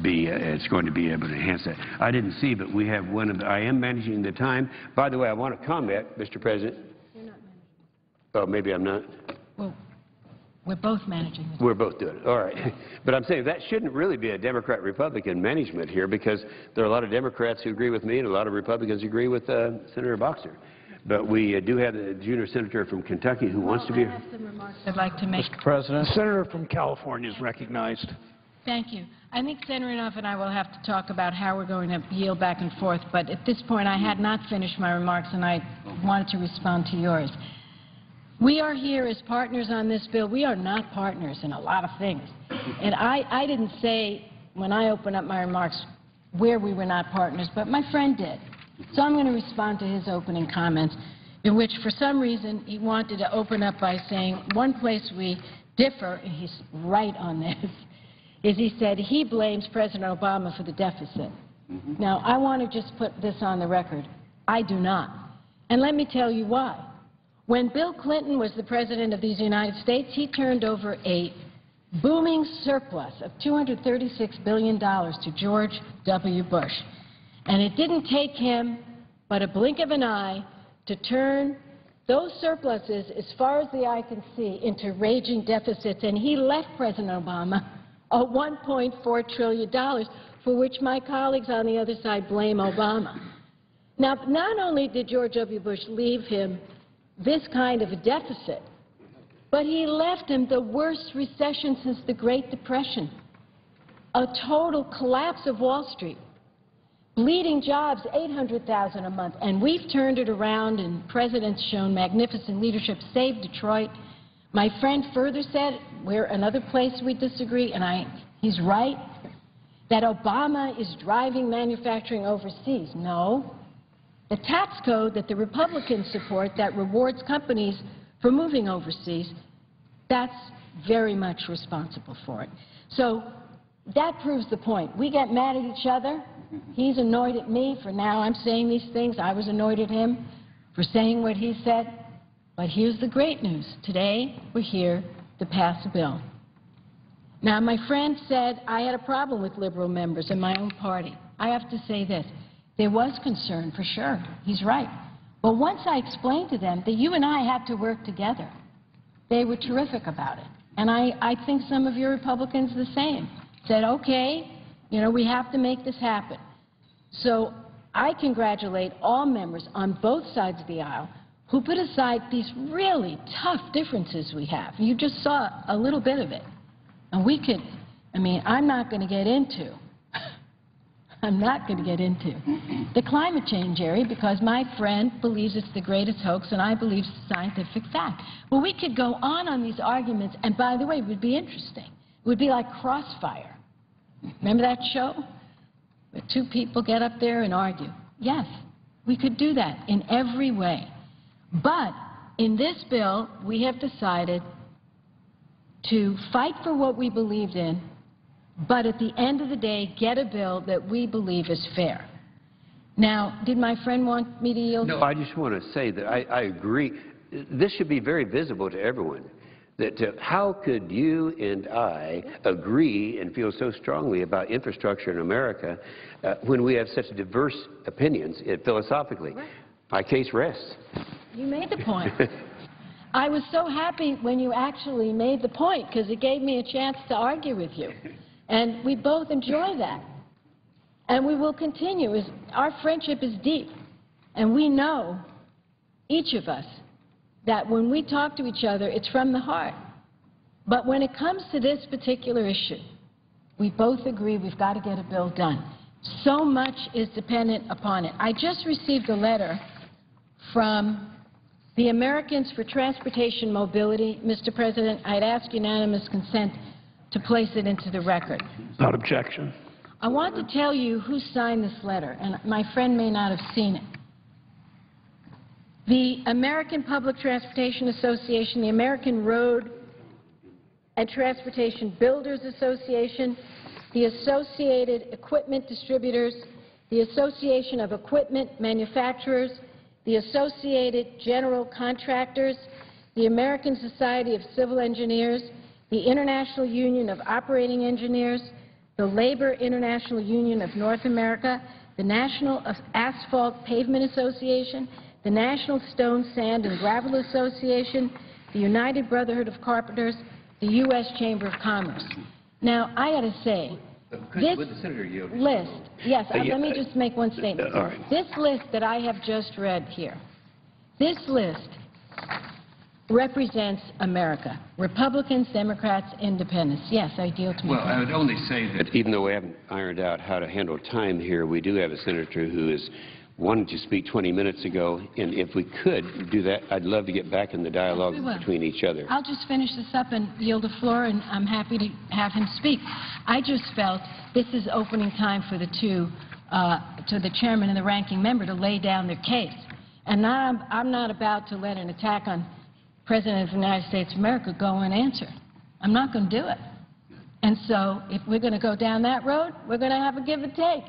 it's going to be able to enhance that. I didn't see, but we have one of the, I am managing the time. By the way, I want to comment, Mr. President. You're not managing. Oh, maybe I'm not. Well, we're both managing. We're both doing it. All right. But I'm saying that shouldn't really be a Democrat-Republican management here, because there are a lot of Democrats who agree with me and a lot of Republicans who agree with Senator Boxer. But we do have the junior senator from Kentucky who wants to be here. I have some remarks I'd like to make. Mr. President. The senator from California is recognized. Thank you. I think Senator Enoff and I will have to talk about how we're going to yield back and forth, but at this point I had not finished my remarks and I wanted to respond to yours. We are here as partners on this bill. We are not partners in a lot of things. And I didn't say when I opened up my remarks where we were not partners, but my friend did. So I'm going to respond to his opening comments, in which for some reason he wanted to open up by saying one place we differ, and he's right on this, is he said he blames President Obama for the deficit. Now, I want to just put this on the record. I do not. And let me tell you why. When Bill Clinton was the President of these United States, he turned over a booming surplus of $236 billion to George W. Bush. And it didn't take him but a blink of an eye to turn those surpluses, as far as the eye can see, into raging deficits. And he left President Obama a $1.4 trillion, for which my colleagues on the other side blame Obama. Now, not only did George W. Bush leave him this kind of a deficit, but he left him the worst recession since the Great Depression, a total collapse of Wall Street, bleeding jobs, 800,000 a month, and we've turned it around, and presidents shown magnificent leadership, saved Detroit. My friend further said, we're another place we disagree, and he's right, that Obama is driving manufacturing overseas. No. The tax code that the Republicans support that rewards companies for moving overseas, that's very much responsible for it. So that proves the point. We get mad at each other. He's annoyed at me for now I'm saying these things. I was annoyed at him for saying what he said. But here's the great news. Today, we're here to pass a bill. Now, my friend said I had a problem with liberal members in my own party. I have to say this. There was concern, for sure. He's right. But once I explained to them that you and I had to work together, they were terrific about it. And I think some of your Republicans the same. Said, okay, you know, we have to make this happen. So I congratulate all members on both sides of the aisle who put aside these really tough differences we have. You just saw a little bit of it. And we could, I mean, I'm not going to get into the climate change area, because my friend believes it's the greatest hoax and I believe it's a scientific fact. Well, we could go on these arguments, and by the way, it would be interesting. It would be like Crossfire. Remember that show? Where two people get up there and argue. Yes, we could do that in every way. But in this bill, we have decided to fight for what we believed in, but at the end of the day, get a bill that we believe is fair. Now, did my friend want me to yield? No, I just want to say that I agree. This should be very visible to everyone. That how could you and I agree and feel so strongly about infrastructure in America when we have such diverse opinions philosophically? Right. My case rests. You made the point. I was so happy when you actually made the point, because it gave me a chance to argue with you. And we both enjoy that. And we will continue. Our friendship is deep. And we know, each of us, that when we talk to each other, it's from the heart. But when it comes to this particular issue, we both agree we've got to get a bill done. So much is dependent upon it. I just received a letter from the Americans for Transportation Mobility. Mr. President, I'd ask unanimous consent to place it into the record. Without objection. I want to tell you who signed this letter, and my friend may not have seen it. The American Public Transportation Association, the American Road and Transportation Builders Association, the Associated Equipment Distributors, the Association of Equipment Manufacturers, the Associated General Contractors, the American Society of Civil Engineers, the International Union of Operating Engineers, the Labor International Union of North America, the National Asphalt Pavement Association, the National Stone, Sand, and Gravel Association, the United Brotherhood of Carpenters, the U.S. Chamber of Commerce. Now, I got to say, this list, yes, let me just make one statement. All right. This list that I have just read here, this list represents America. Republicans, Democrats, Independents. Yes, I deal to Well, I would only say that even though we haven't ironed out how to handle time here, we do have a senator who is wanted to speak 20 minutes ago, and if we could do that, I'd love to get back in the dialogue between each other. I'll just finish this up and yield the floor, and I'm happy to have him speak. I just felt this is opening time for the to the chairman and the ranking member to lay down their case. And now I'm not about to let an attack on President of the United States of America go unanswered. I'm not going to do it. And so if we're going to go down that road, we're going to have a give and take.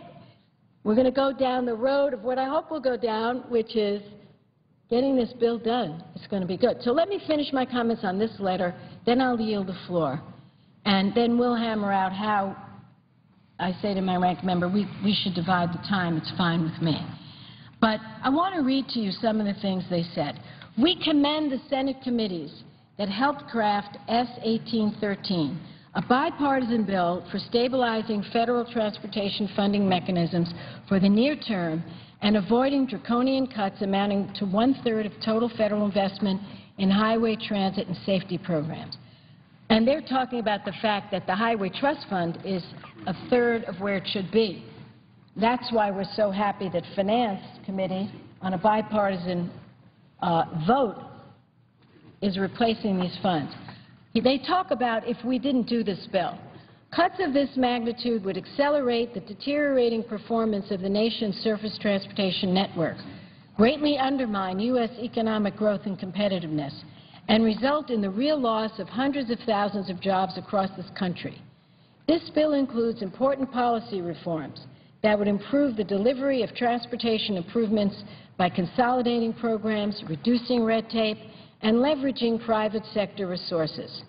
We're going to go down the road of what I hope we'll go down, which is getting this bill done. It's going to be good. So let me finish my comments on this letter, then I'll yield the floor. And then we'll hammer out how I say to my ranking member, we should divide the time. It's fine with me. But I want to read to you some of the things they said. We commend the Senate committees that helped craft S. 1813, a bipartisan bill for stabilizing federal transportation funding mechanisms for the near term and avoiding draconian cuts amounting to 1/3 of total federal investment in highway transit and safety programs. And they're talking about the fact that the Highway Trust Fund is 1/3 of where it should be. That's why we're so happy that Finance Committee, on a bipartisan vote, is replacing these funds. They talk about if we didn't do this bill. Cuts of this magnitude would accelerate the deteriorating performance of the nation's surface transportation network, greatly undermine U.S. economic growth and competitiveness, and result in the real loss of hundreds of thousands of jobs across this country. This bill includes important policy reforms that would improve the delivery of transportation improvements by consolidating programs, reducing red tape, and leveraging private sector resources.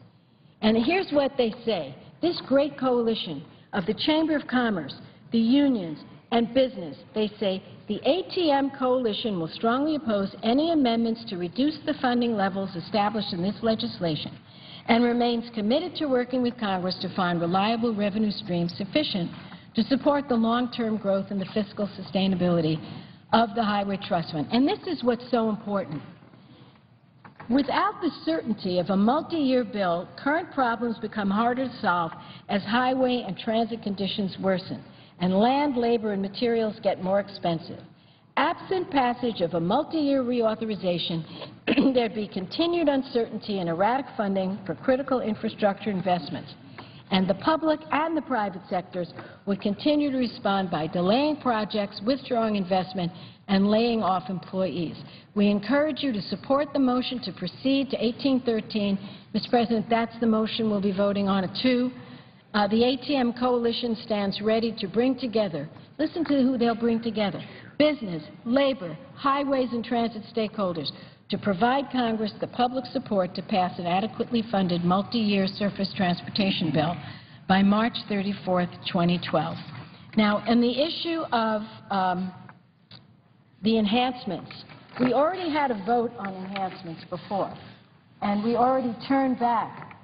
And here's what they say. This great coalition of the Chamber of Commerce, the unions, and business, they say, the ATM coalition will strongly oppose any amendments to reduce the funding levels established in this legislation and remains committed to working with Congress to find reliable revenue streams sufficient to support the long-term growth and the fiscal sustainability of the Highway Trust Fund. And this is what's so important. Without the certainty of a multi-year bill, current problems become harder to solve as highway and transit conditions worsen and land, labor, and materials get more expensive. Absent passage of a multi-year reauthorization, there'd be continued uncertainty and erratic funding for critical infrastructure investments. And the public and the private sectors would continue to respond by delaying projects, withdrawing investment, and laying off employees. We encourage you to support the motion to proceed to 1813. Mr. President, that's the motion we'll be voting on at 2. The ATM coalition stands ready to bring together, listen to who they'll bring together, business, labor, highways, and transit stakeholders to provide Congress the public support to pass an adequately funded multi-year surface transportation bill by March 34th, 2012. Now, on the issue of the enhancements, we already had a vote on enhancements before, and we already turned back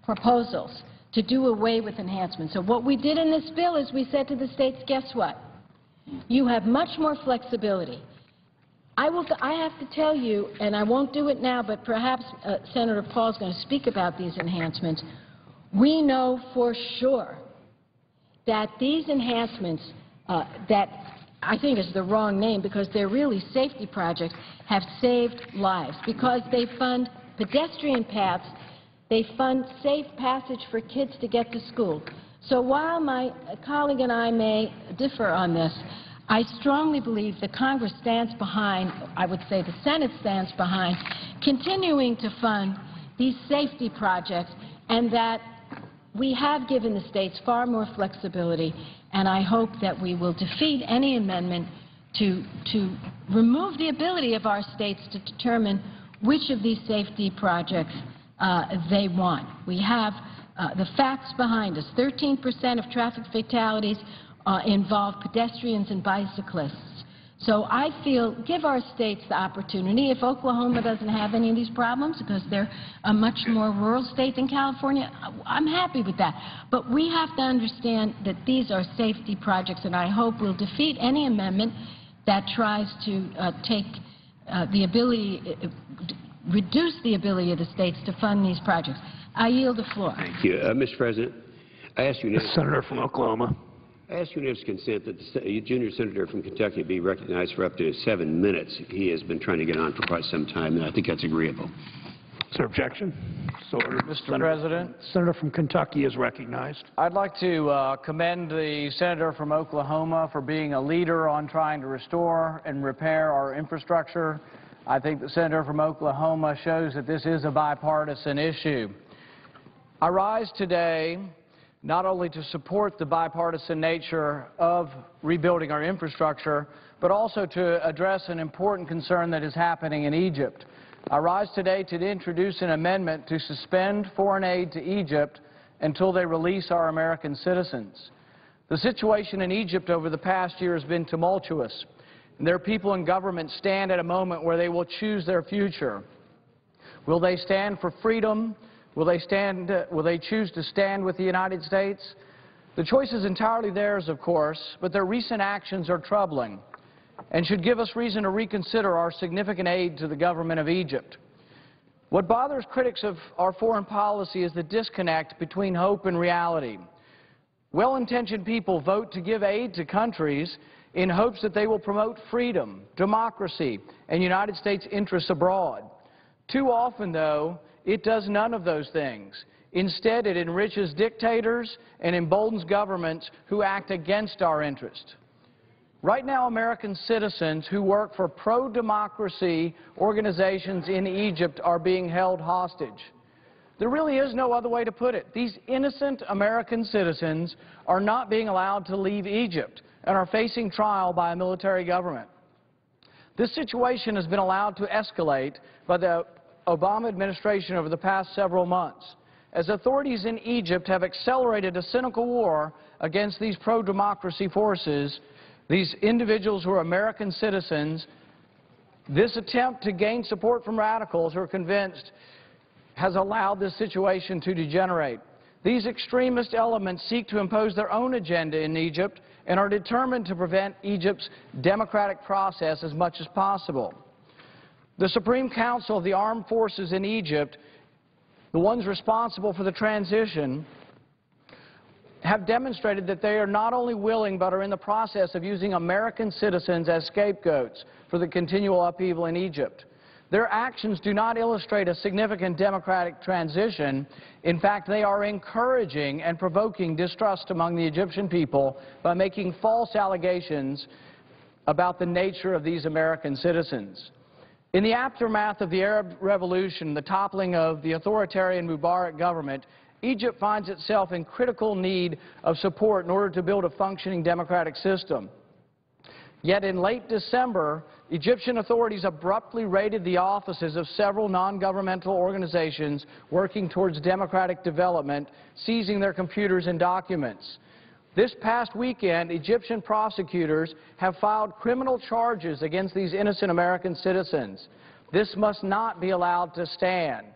proposals to do away with enhancements. So what we did in this bill is we said to the states, guess what? You have much more flexibility. I have to tell you, and I won't do it now, but perhaps Senator Paul is going to speak about these enhancements. We know for sure that these enhancements that I think is the wrong name because they're really safety projects, have saved lives because they fund pedestrian paths, they fund safe passage for kids to get to school. So while my colleague and I may differ on this, I strongly believe that Congress stands behind, I would say the Senate stands behind, continuing to fund these safety projects, and that we have given the states far more flexibility, and I hope that we will defeat any amendment to remove the ability of our states to determine which of these safety projects they want. We have The facts behind us: 13% of traffic fatalities involve pedestrians and bicyclists. So I feel, give our states the opportunity. If Oklahoma doesn't have any of these problems because they're a much more rural state than California, I'm happy with that. But we have to understand that these are safety projects, and I hope we'll defeat any amendment that tries to reduce the ability of the states to fund these projects. I yield the floor. Thank you. Mr. President, I ask you The senator from Oklahoma. I ask unanimous consent that the junior senator from Kentucky be recognized for up to 7 minutes. He has been trying to get on for quite some time, and I think that's agreeable. Is there objection? So ordered. Mr. President, Senator from Kentucky is recognized. I'd like to commend the senator from Oklahoma for being a leader on trying to restore and repair our infrastructure. I think the senator from Oklahoma shows that this is a bipartisan issue. I rise today not only to support the bipartisan nature of rebuilding our infrastructure, but also to address an important concern that is happening in Egypt. I rise today to introduce an amendment to suspend foreign aid to Egypt until they release our American citizens. The situation in Egypt over the past year has been tumultuous, and their people in government stand at a moment where they will choose their future. Will they stand for freedom? Will they choose to stand with the United States? The choice is entirely theirs, of course, but their recent actions are troubling and should give us reason to reconsider our significant aid to the government of Egypt. What bothers critics of our foreign policy is the disconnect between hope and reality. Well-intentioned people vote to give aid to countries in hopes that they will promote freedom, democracy, and United States interests abroad. Too often, though, it does none of those things. Instead, it enriches dictators and emboldens governments who act against our interest. Right now, American citizens who work for pro-democracy organizations in Egypt are being held hostage. There really is no other way to put it. These innocent American citizens are not being allowed to leave Egypt and are facing trial by a military government. This situation has been allowed to escalate by the Obama administration over the past several months, as authorities in Egypt have accelerated a cynical war against these pro-democracy forces, these individuals who are American citizens. This attempt to gain support from radicals who are convinced has allowed this situation to degenerate. These extremist elements seek to impose their own agenda in Egypt and are determined to prevent Egypt's democratic process as much as possible. The Supreme Council of the Armed Forces in Egypt, the ones responsible for the transition, have demonstrated that they are not only willing but are in the process of using American citizens as scapegoats for the continual upheaval in Egypt. Their actions do not illustrate a significant democratic transition. In fact, they are encouraging and provoking distrust among the Egyptian people by making false allegations about the nature of these American citizens. In the aftermath of the Arab Revolution, the toppling of the authoritarian Mubarak government, Egypt finds itself in critical need of support in order to build a functioning democratic system. Yet in late December, Egyptian authorities abruptly raided the offices of several non-governmental organizations working towards democratic development, seizing their computers and documents. This past weekend, Egyptian prosecutors have filed criminal charges against these innocent American citizens. This must not be allowed to stand.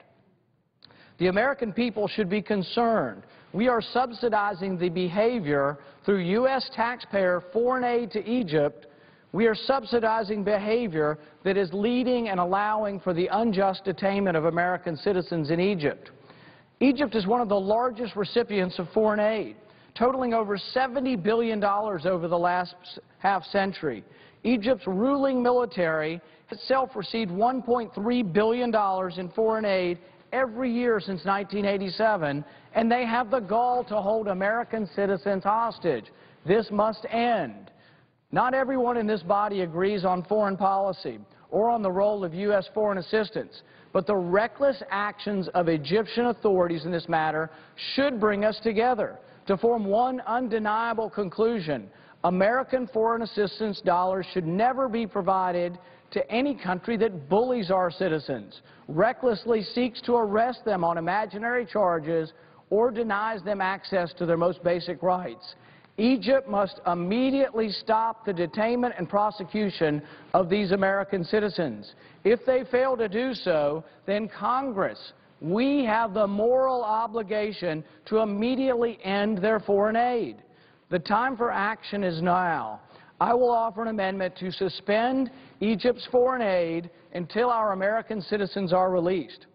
The American people should be concerned. We are subsidizing the behavior through U.S. taxpayer foreign aid to Egypt. We are subsidizing behavior that is leading and allowing for the unjust detainment of American citizens in Egypt. Egypt is one of the largest recipients of foreign aid, totaling over $70 billion over the last half-century. Egypt's ruling military itself received $1.3 billion in foreign aid every year since 1987, and they have the gall to hold American citizens hostage. This must end. Not everyone in this body agrees on foreign policy or on the role of U.S. foreign assistance, but the reckless actions of Egyptian authorities in this matter should bring us together to form one undeniable conclusion. American foreign assistance dollars should never be provided to any country that bullies our citizens, recklessly seeks to arrest them on imaginary charges, or denies them access to their most basic rights. Egypt must immediately stop the detainment and prosecution of these American citizens. If they fail to do so, then Congress, we have the moral obligation to immediately end their foreign aid. The time for action is now. I will offer an amendment to suspend Egypt's foreign aid until our American citizens are released.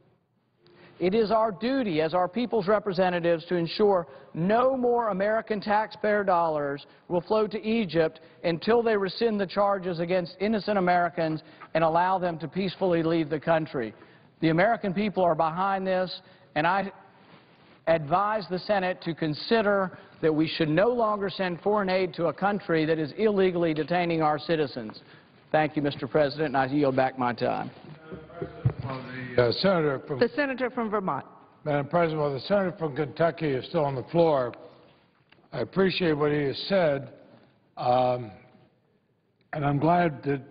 It is our duty as our people's representatives to ensure no more American taxpayer dollars will flow to Egypt until they rescind the charges against innocent Americans and allow them to peacefully leave the country. The American people are behind this, and I advise the Senate to consider that we should no longer send foreign aid to a country that is illegally detaining our citizens. Thank you, Mr. President, and I yield back my time. The senator from Vermont. Madam President, while the senator from Kentucky is still on the floor, I appreciate what he has said, and I'm glad that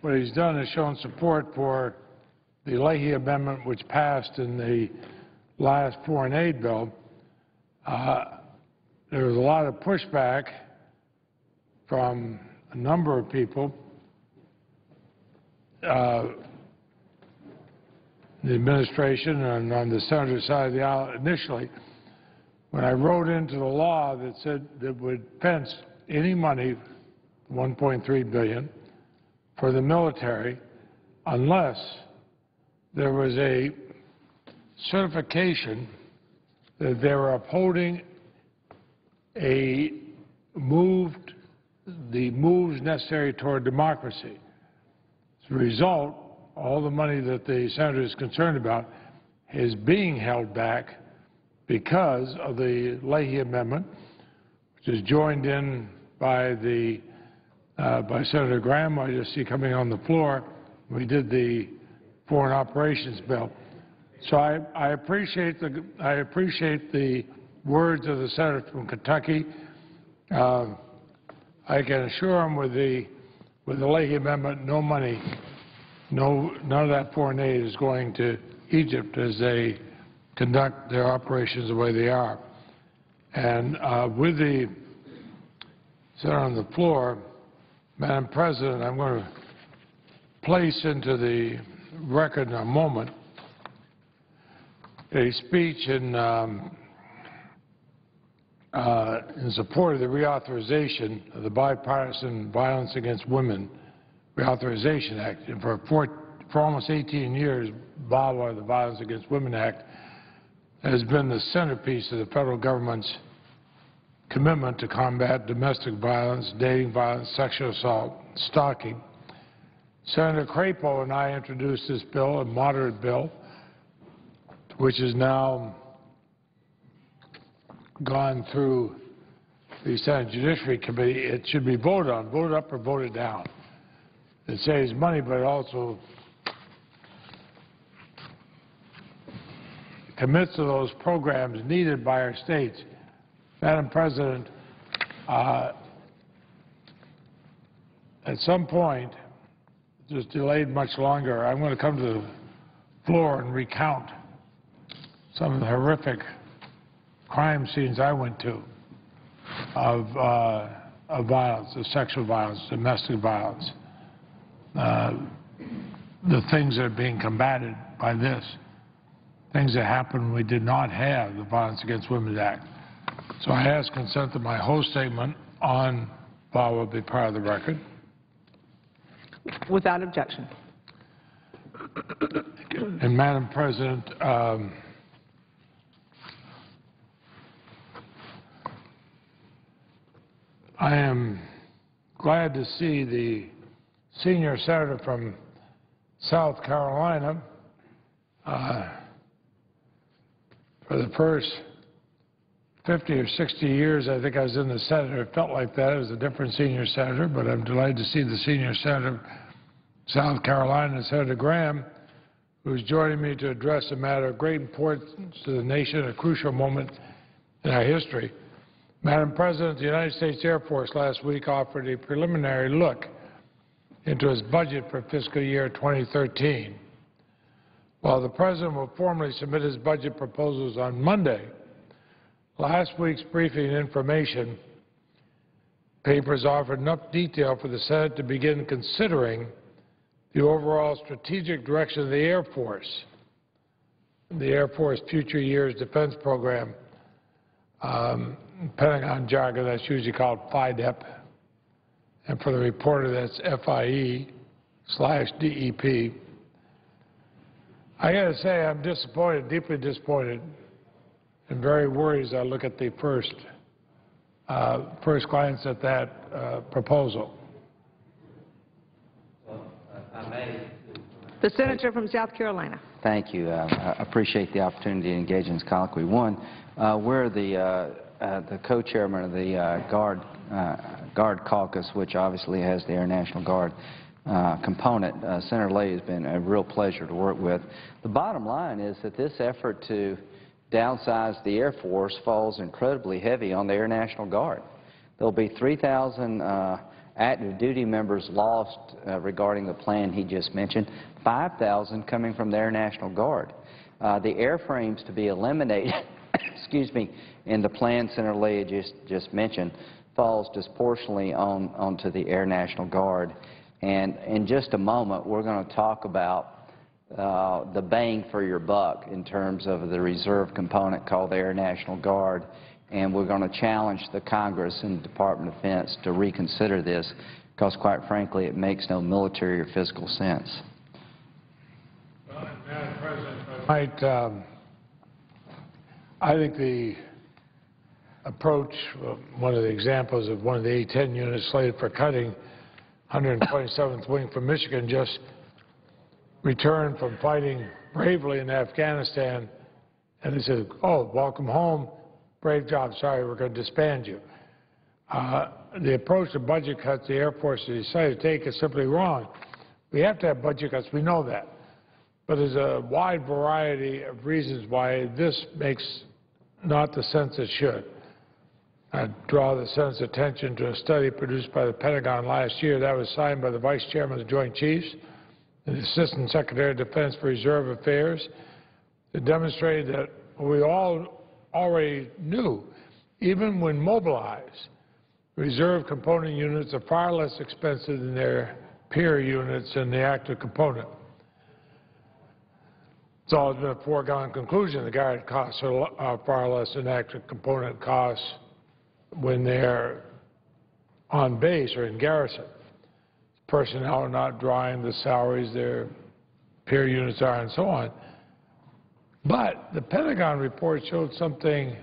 what he's done is shown support for the Leahy Amendment, which passed in the last foreign aid bill. There was a lot of pushback from a number of people. The administration and on the senator's side of the aisle initially, when I wrote into the law that said that would fence any money, $1.3 billion, for the military unless there was a certification that they were upholding the moves necessary toward democracy. As a result, all the money that the senator is concerned about is being held back because of the Leahy Amendment, which is joined in by by Senator Graham, I just see coming on the floor. We did the Foreign Operations Bill. So I appreciate the words of the senator from Kentucky. I can assure him with the Leahy Amendment, no money, none of that foreign aid is going to Egypt as they conduct their operations the way they are. And with the senator on the floor, Madam President, I'm going to place into the record in a moment a speech in support of the reauthorization of the Bipartisan Violence Against Women Reauthorization Act. And for almost 18 years, VAWA, the Violence Against Women Act, has been the centerpiece of the federal government's commitment to combat domestic violence, dating violence, sexual assault, stalking. Senator Crapo and I introduced this bill, a moderate bill, which has now gone through the Senate Judiciary Committee. It should be voted on, voted up or voted down. It saves money, but it also commits to those programs needed by our states. Madam President, at some point, just delayed much longer, I'm going to come to the floor and recount some of the horrific crime scenes I went to of violence, of sexual violence, domestic violence, the things that are being combated by this, things that happened when we did not have the Violence Against Women Act. So I ask consent that my whole statement on VAWA be part of the record. Without objection. And Madam President, I am glad to see the senior senator from South Carolina. For the first 50 or 60 years, I think I was in the Senate, it felt like that. It was a different senior senator, but I'm delighted to see the senior senator from South Carolina, Senator Graham, who is joining me to address a matter of great importance to the nation, a crucial moment in our history. Madam President, the United States Air Force last week offered a preliminary look into its budget for fiscal year 2013. While the President will formally submit his budget proposals on Monday, Last week's briefing information papers offered enough detail for the Senate to begin considering the overall strategic direction of the Air Force, the Air Force Future Years Defense Program, Pentagon jargon, that's usually called FIDEP, and for the reporter, that's FIE/DEP. I got to say, I'm disappointed, deeply disappointed, and very worried as I look at the first glance at that proposal. The senator from South Carolina. Thank you. I appreciate the opportunity to engage in this colloquy. One, we're the co-chairman of the Guard Caucus, which obviously has the Air National Guard component. Senator Lay has been a real pleasure to work with. The bottom line is that this effort to downsize the Air Force falls incredibly heavy on the Air National Guard. There will be 3,000 active duty members lost regarding the plan he just mentioned, 5,000 coming from the Air National Guard. The airframes to be eliminated excuse me, in the plan Senator Lay just mentioned falls disproportionately onto the Air National Guard. And in just a moment, we're going to talk about the bang for your buck in terms of the reserve component called the Air National Guard, and we're going to challenge the Congress and the Department of Defense to reconsider this because, quite frankly, it makes no military or physical sense. Well, Madam President, I think the approach, one of the examples of one of the A-10 units slated for cutting, 127th Wing from Michigan, just returned from fighting bravely in Afghanistan, and they said, oh, welcome home, brave job, sorry, we're going to disband you. The approach to budget cuts the Air Force has decided to take is simply wrong. We have to have budget cuts, we know that. But there's a wide variety of reasons why this makes not the sense it should. I draw the Senate's attention to a study produced by the Pentagon last year that was signed by the Vice Chairman of the Joint Chiefs and the Assistant Secretary of Defense for Reserve Affairs. It demonstrated that we all already knew, even when mobilized, reserve component units are far less expensive than their peer units in the active component. It's always been a foregone conclusion the Guard costs are far less than active component costs when they're on base or in garrison. Personnel are not drawing the salaries their peer units are and so on. But the Pentagon report showed something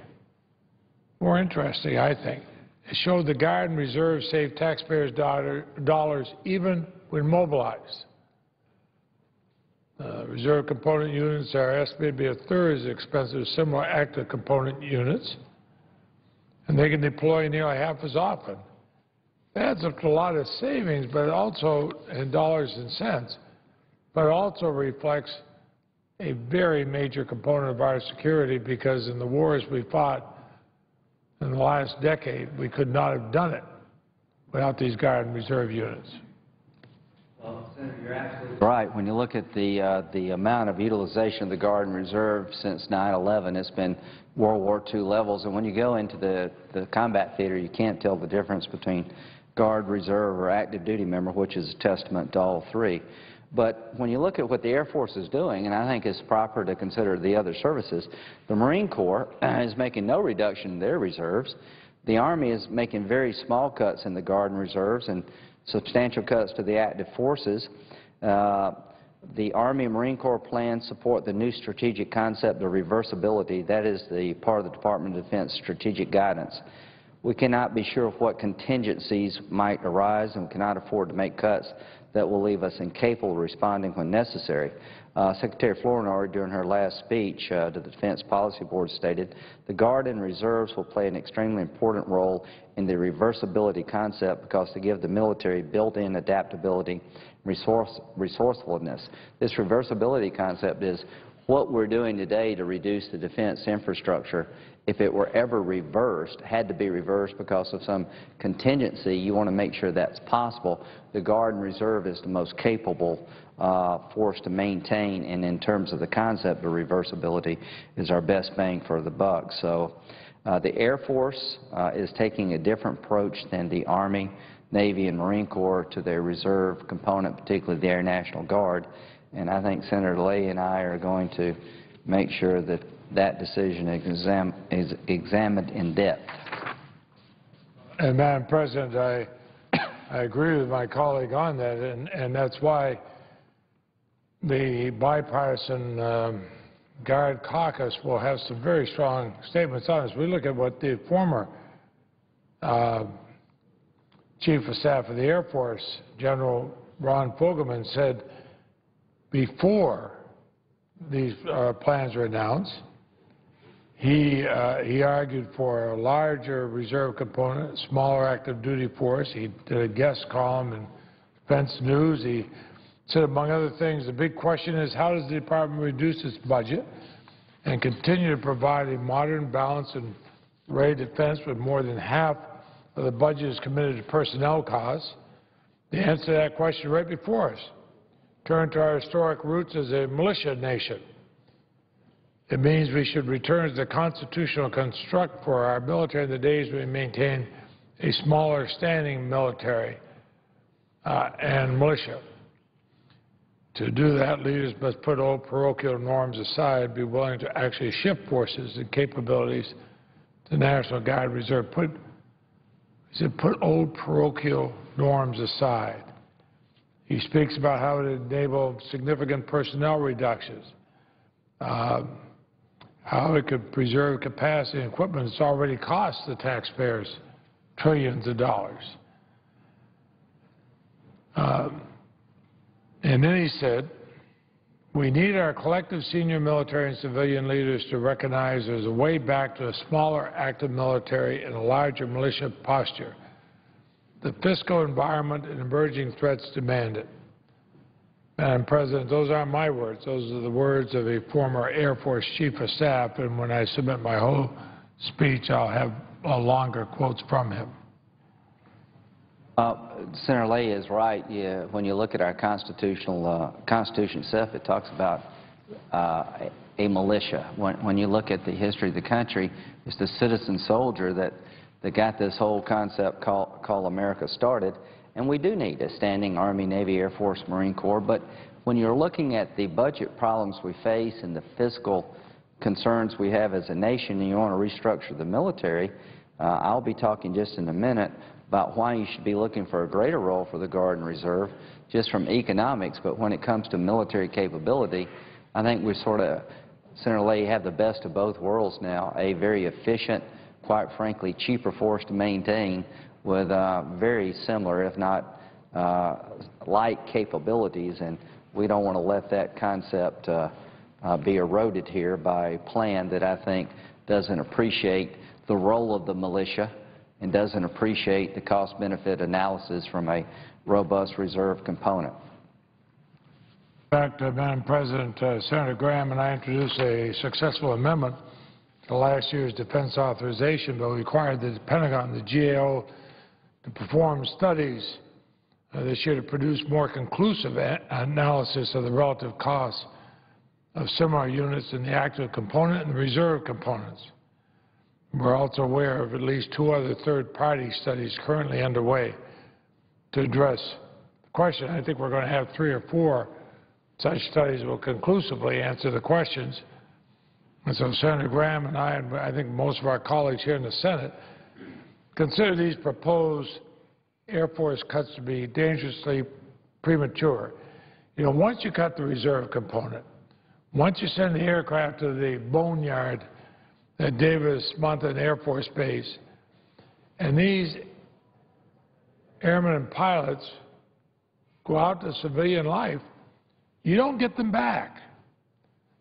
more interesting, I think. It showed the Guard and Reserve save taxpayers' dollars even when mobilized. Reserve component units are estimated to be a third as expensive as similar active component units, and they can deploy nearly half as often. That adds up to a lot of savings, but it also, in dollars and cents, but it also reflects a very major component of our security because in the wars we fought in the last decade, we could not have done it without these Guard and Reserve units. Well, Senator, you're absolutely right. When you look at the amount of utilization of the Guard and Reserve since 9/11, it's been World War II levels. And when you go into the combat theater, you can't tell the difference between Guard, Reserve, or active duty member, which is a testament to all three. But when you look at what the Air Force is doing, and I think it's proper to consider the other services, the Marine Corps is making no reduction in their reserves. The Army is making very small cuts in the Guard and Reserves and substantial cuts to the active forces. The Army and Marine Corps plans support the new strategic concept of reversibility. That is the part of the Department of Defense strategic guidance. We cannot be sure of what contingencies might arise and cannot afford to make cuts that will leave us incapable of responding when necessary. Secretary Flournoy, during her last speech to the Defense Policy Board, stated, the Guard and Reserves will play an extremely important role in the reversibility concept because they give the military built-in adaptability and resourcefulness. This reversibility concept is what we're doing today to reduce the defense infrastructure. If it were ever reversed, had to be reversed because of some contingency, you want to make sure that's possible. The Guard and Reserve is the most capable force to maintain, and in terms of the concept of reversibility, is our best bang for the buck. So The Air Force is taking a different approach than the Army, Navy, and Marine Corps to their reserve component, particularly the Air National Guard. And I think Senator Lay and I are going to make sure that that decision is examined in depth. And, Madam President, I agree with my colleague on that, and that's why the bipartisan Guard Caucus will have some very strong statements on this. We look at what the former Chief of Staff of the Air Force, General Ron Fogelman, said before these plans were announced. He argued for a larger reserve component, smaller active duty force. He did a guest column in Defense News. He said, among other things, the big question is how does the department reduce its budget and continue to provide a modern, balanced, and ready defense with more than half of the budget is committed to personnel costs? The answer to that question right before us. Turn to our historic roots as a militia nation. It means we should return to the constitutional construct for our military in the days we maintained a smaller standing military and militia. To do that, leaders must put old parochial norms aside, be willing to actually shift forces and capabilities to National Guard Reserve. He said, put old parochial norms aside. He speaks about how it enabled significant personnel reductions, how it could preserve capacity and equipment that's already cost the taxpayers trillions of dollars. And then he said, we need our collective senior military and civilian leaders to recognize there's a way back to a smaller active military and a larger militia posture. The fiscal environment and emerging threats demand it. Madam President, those aren't my words. Those are the words of a former Air Force Chief of Staff, and when I submit my whole speech, I'll have longer quotes from him. Senator Lay is right. Yeah, when you look at our Constitution itself, it talks about a militia. When you look at the history of the country, it's the citizen soldier that got this whole concept called America started. And we do need a standing Army, Navy, Air Force, Marine Corps. But when you're looking at the budget problems we face and the fiscal concerns we have as a nation and you want to restructure the military, I'll be talking just in a minute about why you should be looking for a greater role for the Guard and Reserve just from economics. But when it comes to military capability, I think we sort of, Senator Lay, have the best of both worlds now, a very efficient, quite frankly, cheaper force to maintain with very similar, if not like capabilities, and we don't want to let that concept be eroded here by a plan that I think doesn't appreciate the role of the militia and doesn't appreciate the cost-benefit analysis from a robust reserve component. In fact, Madam President, Senator Graham and I introduced a successful amendment to last year's defense authorization bill required the Pentagon, the GAO, to perform studies this year to produce more conclusive analysis of the relative costs of similar units in the active component and the reserve components. We're also aware of at least 2 other third-party studies currently underway to address the question. I think we're going to have 3 or 4 such studies will conclusively answer the questions. And so Senator Graham and I think most of our colleagues here in the Senate, consider these proposed Air Force cuts to be dangerously premature. You know, once you cut the reserve component, once you send the aircraft to the boneyard at Davis-Monthan Air Force Base, and these airmen and pilots go out to civilian life, you don't get them back.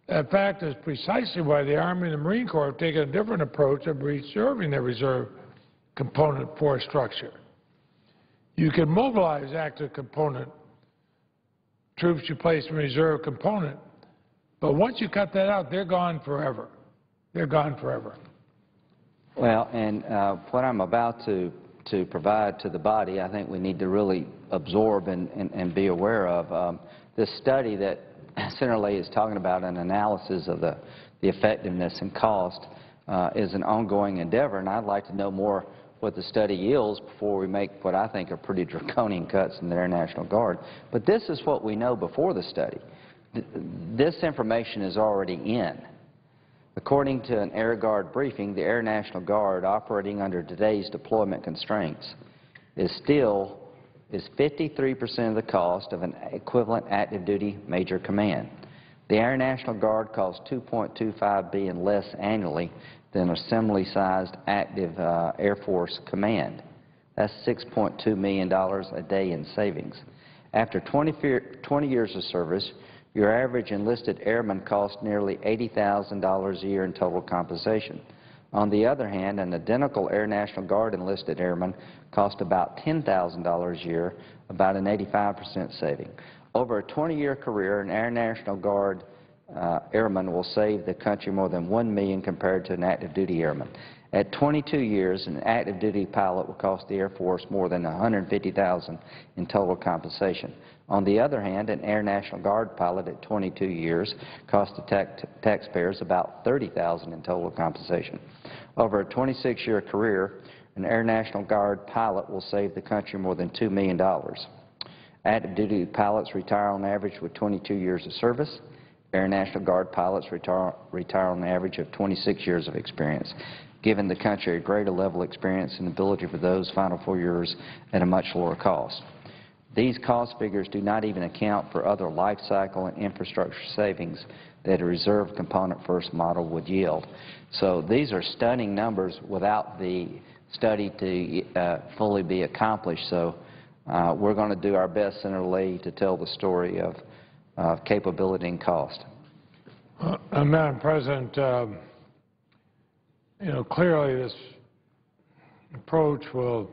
That fact is precisely why the Army and the Marine Corps have taken a different approach of reserving their reserve component force structure. You can mobilize active component troops you place in reserve component, but once you cut that out, they're gone forever. They're gone forever. Well, and what I'm about to provide to the body, I think we need to really absorb and be aware of. This study that Senator Lay is talking about, an analysis of the effectiveness and cost, is an ongoing endeavor, and I'd like to know more what the study yields before we make what I think are pretty draconian cuts in the Air National Guard. But this is what we know before the study. This information is already in. According to an Air Guard briefing, the Air National Guard, operating under today's deployment constraints, is 53% of the cost of an equivalent active duty major command. The Air National Guard costs $2.25 billion less annually than a similarly sized active Air Force command. That's $6.2 million a day in savings. After 20 years of service, your average enlisted airman costs nearly $80,000 a year in total compensation. On the other hand, an identical Air National Guard enlisted airman costs about $10,000 a year, about an 85% saving. Over a 20-year career, an Air National Guard airman will save the country more than $1 million compared to an active duty airman. At 22 years, an active duty pilot will cost the Air Force more than $150,000 in total compensation. On the other hand, an Air National Guard pilot at 22 years costs the taxpayers about $30,000 in total compensation. Over a 26-year career, an Air National Guard pilot will save the country more than $2 million. Active duty pilots retire on average with 22 years of service. Air National Guard pilots retire on an average of 26 years of experience, giving the country a greater level of experience and ability for those final 4 years at a much lower cost. These cost figures do not even account for other life cycle and infrastructure savings that a reserve component first model would yield. So these are stunning numbers without the study to fully be accomplished. So we're going to do our best, Senator Lee, to tell the story of capability and cost. Madam President, clearly this approach will,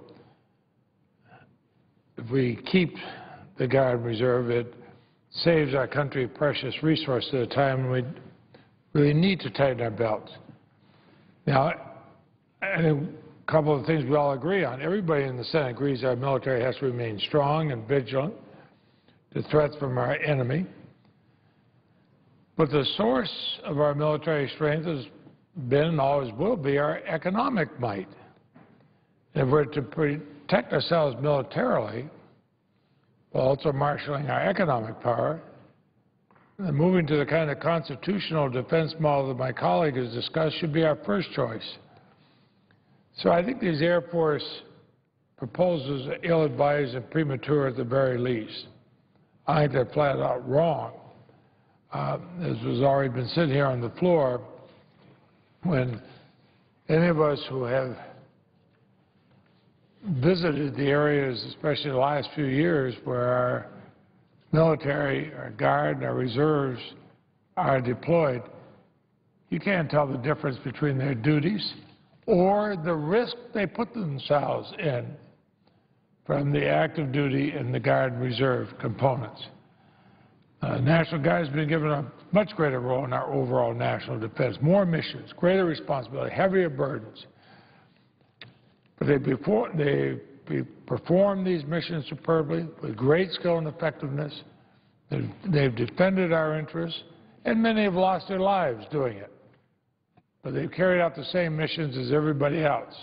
if we keep the Guard and Reserve, it saves our country precious resources at a time when we really need to tighten our belts. Now, I think a couple of things we all agree on. Everybody in the Senate agrees our military has to remain strong and vigilant to threats from our enemy. But the source of our military strength has been and always will be our economic might. If we're to protect ourselves militarily, while also marshaling our economic power, and moving to the kind of constitutional defense model that my colleague has discussed should be our first choice. So I think these Air Force proposals are ill-advised and premature at the very least. I think they're flat out wrong. As has already been said here on the floor, when any of us who have visited the areas, especially the last few years, where our military, our Guard, and our reserves are deployed, you can't tell the difference between their duties or the risk they put themselves in from the active duty and the Guard and Reserve components. National Guard has been given a much greater role in our overall national defense, more missions, greater responsibility, heavier burdens. But they perform these missions superbly with great skill and effectiveness. They've defended our interests, and many have lost their lives doing it. But they've carried out the same missions as everybody else.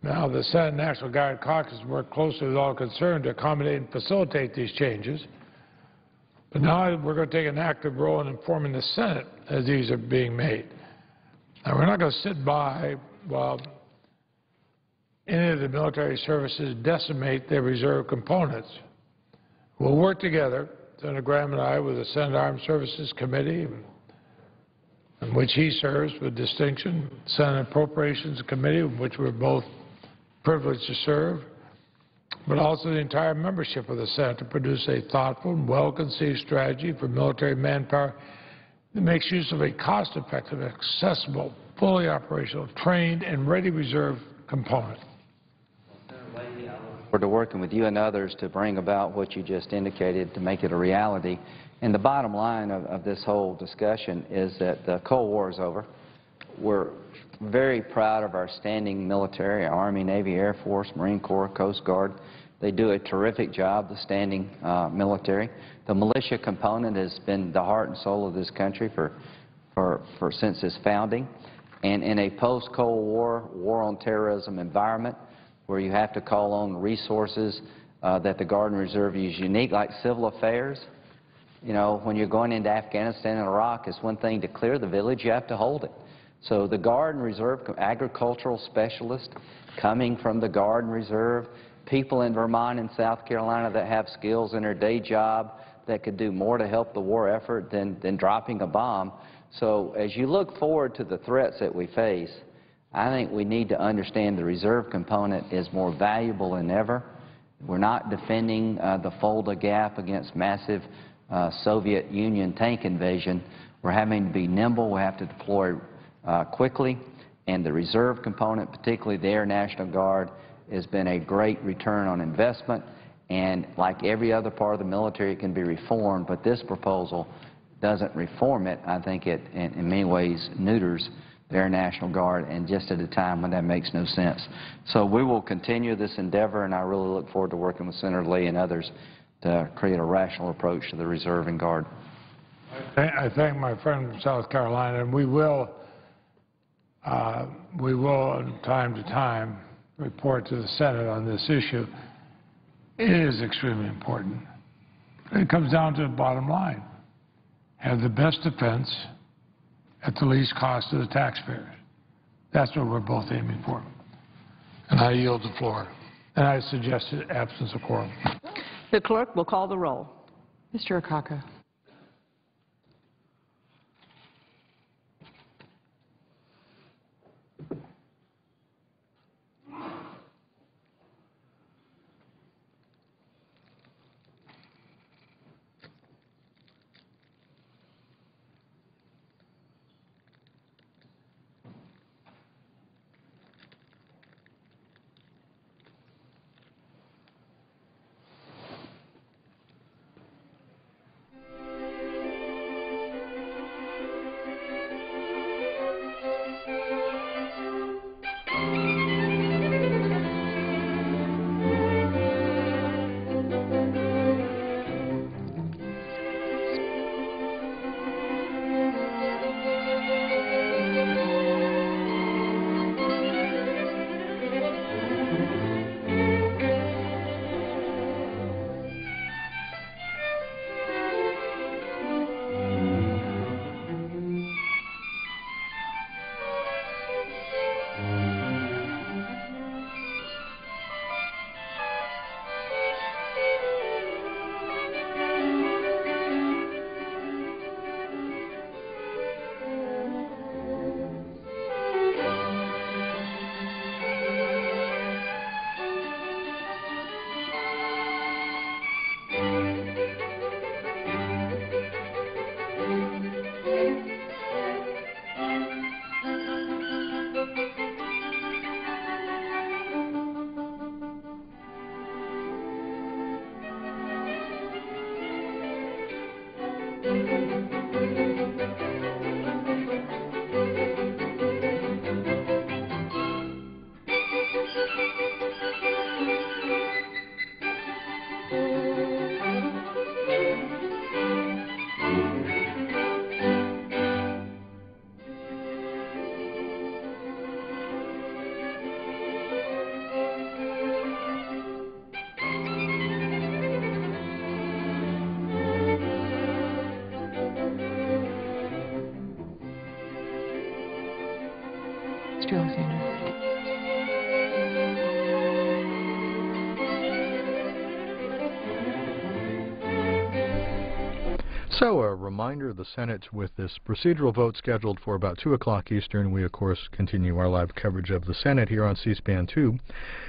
Now, the Senate National Guard caucus worked closely with all concerned to accommodate and facilitate these changes. But now we're going to take an active role in informing the Senate as these are being made. Now, we're not going to sit by while any of the military services decimate their reserve components. We'll work together, Senator Graham and I, with the Senate Armed Services Committee, in which he serves with distinction, Senate Appropriations Committee, in which we're both privileged to serve, but also the entire membership of the Senate to produce a thoughtful and well-conceived strategy for military manpower that makes use of a cost-effective, accessible, fully operational, trained, and ready reserve component. We're to working with you and others to bring about what you just indicated to make it a reality. And the bottom line of this whole discussion is that the Cold War is over. We're very proud of our standing military, our Army, Navy, Air Force, Marine Corps, Coast Guard. They do a terrific job, the standing military. The militia component has been the heart and soul of this country since its founding. And in a post-Cold War, war on terrorism environment, where you have to call on resources that the Guard and Reserve use unique, like civil affairs. You know, when you're going into Afghanistan and Iraq, it's one thing to clear the village, you have to hold it. So the Guard and Reserve agricultural specialists coming from the Guard and Reserve, people in Vermont and South Carolina that have skills in their day job that could do more to help the war effort than dropping a bomb. So as you look forward to the threats that we face, I think we need to understand the reserve component is more valuable than ever. We're not defending the Fulda Gap against massive Soviet Union tank invasion. We're having to be nimble. We have to deploy quickly. And the reserve component, particularly the Air National Guard, has been a great return on investment. And like every other part of the military, it can be reformed. But this proposal doesn't reform it. I think it, in many ways, neuters the Air National Guard, and just at a time when that makes no sense. So we will continue this endeavor, and I really look forward to working with Senator Lee and others to create a rational approach to the Reserve and Guard. I thank my friend from South Carolina, and we will, from time to time, report to the Senate on this issue. It is extremely important. It comes down to the bottom line. Have the best defense at the least cost to the taxpayers. That's what we're both aiming for. And I yield the floor. And I suggested absence of quorum. The clerk will call the roll. Mr. Akaka. Mr. Alexander. So a reminder, the Senate, with this procedural vote scheduled for about 2 o'clock Eastern, we of course continue our live coverage of the Senate here on C-SPAN 2.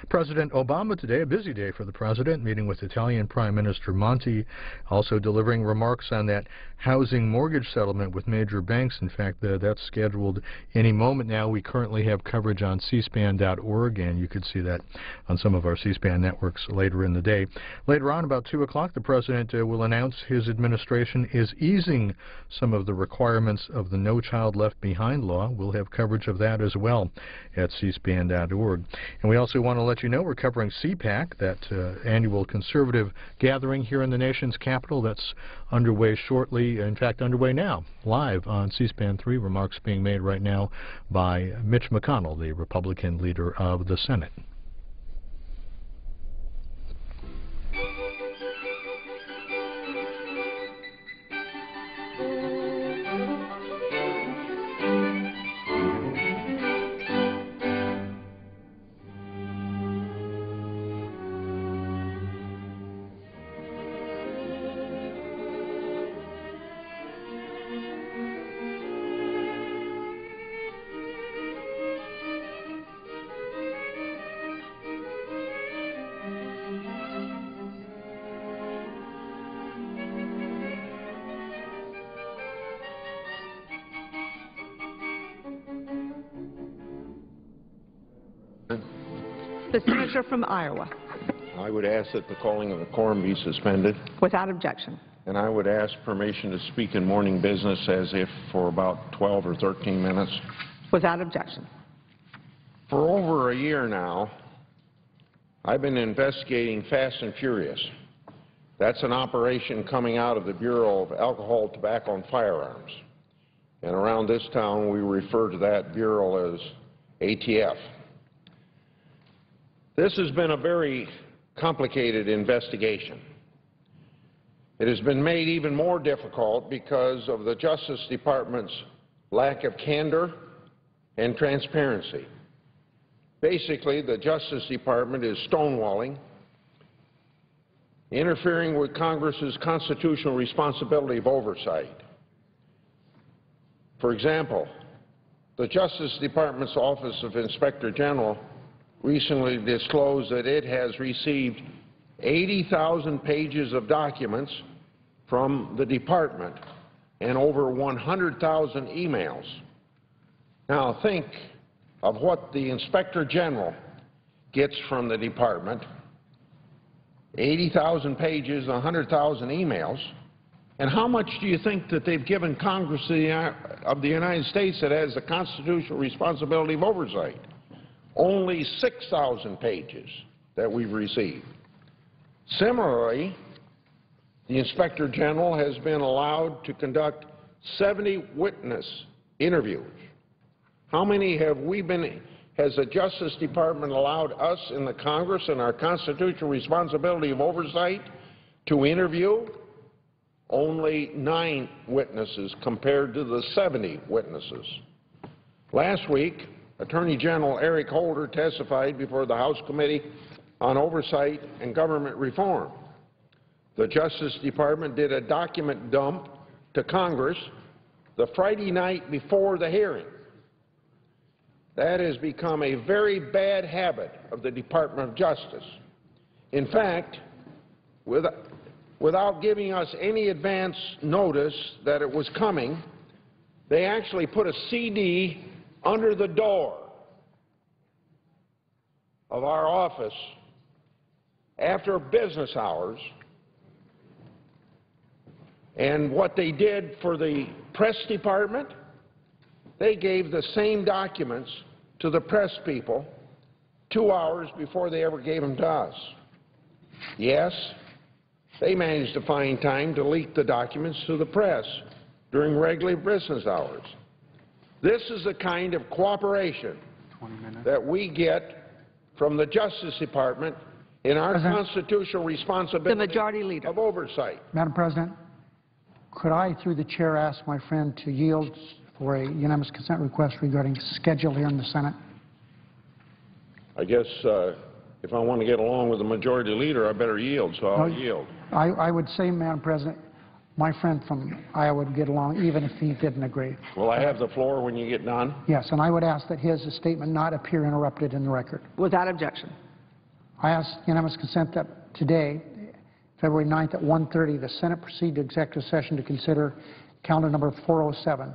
President Obama today, a busy day for the president, meeting with Italian Prime Minister Monti, also delivering remarks on that housing mortgage settlement with major banks. In fact, that's scheduled any moment now. We currently have coverage on cspan.org, and you could see that on some of our C-SPAN networks later in the day. Later on, about 2 o'clock, the president will announce his administration is is easing some of the requirements of the No Child Left Behind law. We'll have coverage of that as well at cspan.org. And we also want to let you know we're covering CPAC, that annual conservative gathering here in the nation's capital. That's underway shortly, in fact underway now, live on C-SPAN 3. Remarks being made right now by Mitch McConnell, the Republican leader of the Senate. The senator from Iowa, I would ask that the calling of the quorum be suspended, without objection. and I would ask permission to speak in morning business as if for about 12 or 13 minutes. Without objection. For over a year now, I've been investigating Fast and Furious. That's an operation coming out of the Bureau of Alcohol, Tobacco, and Firearms. And around this town, we refer to that bureau as ATF. This has been a very complicated investigation. It has been made even more difficult because of the Justice Department's lack of candor and transparency. Basically, the Justice Department is stonewalling, interfering with Congress's constitutional responsibility of oversight. For example, the Justice Department's Office of Inspector General recently disclosed that it has received 80,000 pages of documents from the department and over 100,000 emails. Now think of what the Inspector General gets from the department, 80,000 pages, 100,000 emails, and how much do you think that they've given Congress of the United States that has the constitutional responsibility of oversight? Only 6,000 pages that we've received. Similarly, the Inspector General has been allowed to conduct 70 witness interviews. How many has the Justice Department allowed us in the Congress and our constitutional responsibility of oversight to interview? Only 9 witnesses compared to the 70 witnesses. Last week, Attorney General Eric Holder testified before the House Committee on Oversight and Government Reform. The Justice Department did a document dump to Congress the Friday night before the hearing. That has become a very bad habit of the Department of Justice. In fact, without giving us any advance notice that it was coming, they actually put a CD under the door of our office after business hours. And what they did for the press department, they gave the same documents to the press people 2 hours before they ever gave them to us. Yes, they managed to find time to leak the documents to the press during regular business hours. This is the kind of cooperation that we get from the Justice Department in our constitutional responsibility The Majority Leader. of oversight. Madam President, could I, through the chair, ask my friend to yield for a unanimous consent request regarding schedule here in the Senate? I guess if I want to get along with the Majority Leader, I better yield, so I'll yield. I would say, Madam President, my friend from Iowa would get along even if he didn't agree. Will I have the floor when you get done? Yes, and I would ask that his statement not appear interrupted in the record. Without objection. I ask unanimous consent that today, February 9th at 1:30, the Senate proceed to executive session to consider calendar number 407,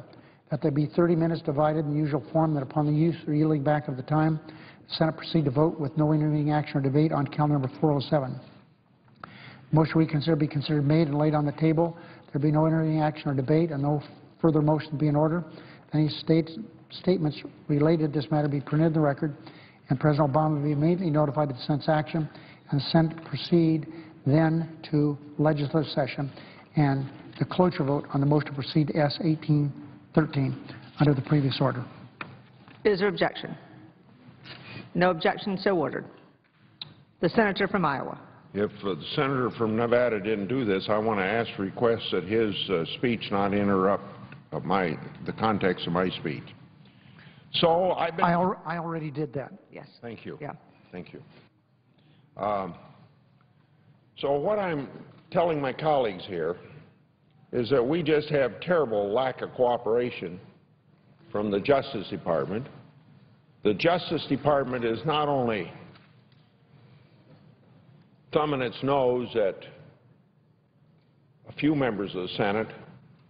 that there be 30 minutes divided in the usual form, that upon the use or yielding back of the time, the Senate proceed to vote with no intervening action or debate on calendar number 407. Motion reconsider be considered made and laid on the table there be no intervening action or debate, and no further motion be in order. Any statements related to this matter be printed in the record, and President Obama be immediately notified of the Senate's action, and the Senate proceed then to legislative session and the cloture vote on the motion to proceed to S-1813 under the previous order. Is there objection? No objection, so ordered. The Senator from Iowa. If the senator from Nevada didn't do this, I want to request that his speech not interrupt the context of my speech. So I've been... I already did that. Yes. Thank you. Yeah. Thank you. So what I'm telling my colleagues here is that we just have terrible lack of cooperation from the Justice Department. The Justice Department is not only thumbing its nose at a few members of the Senate,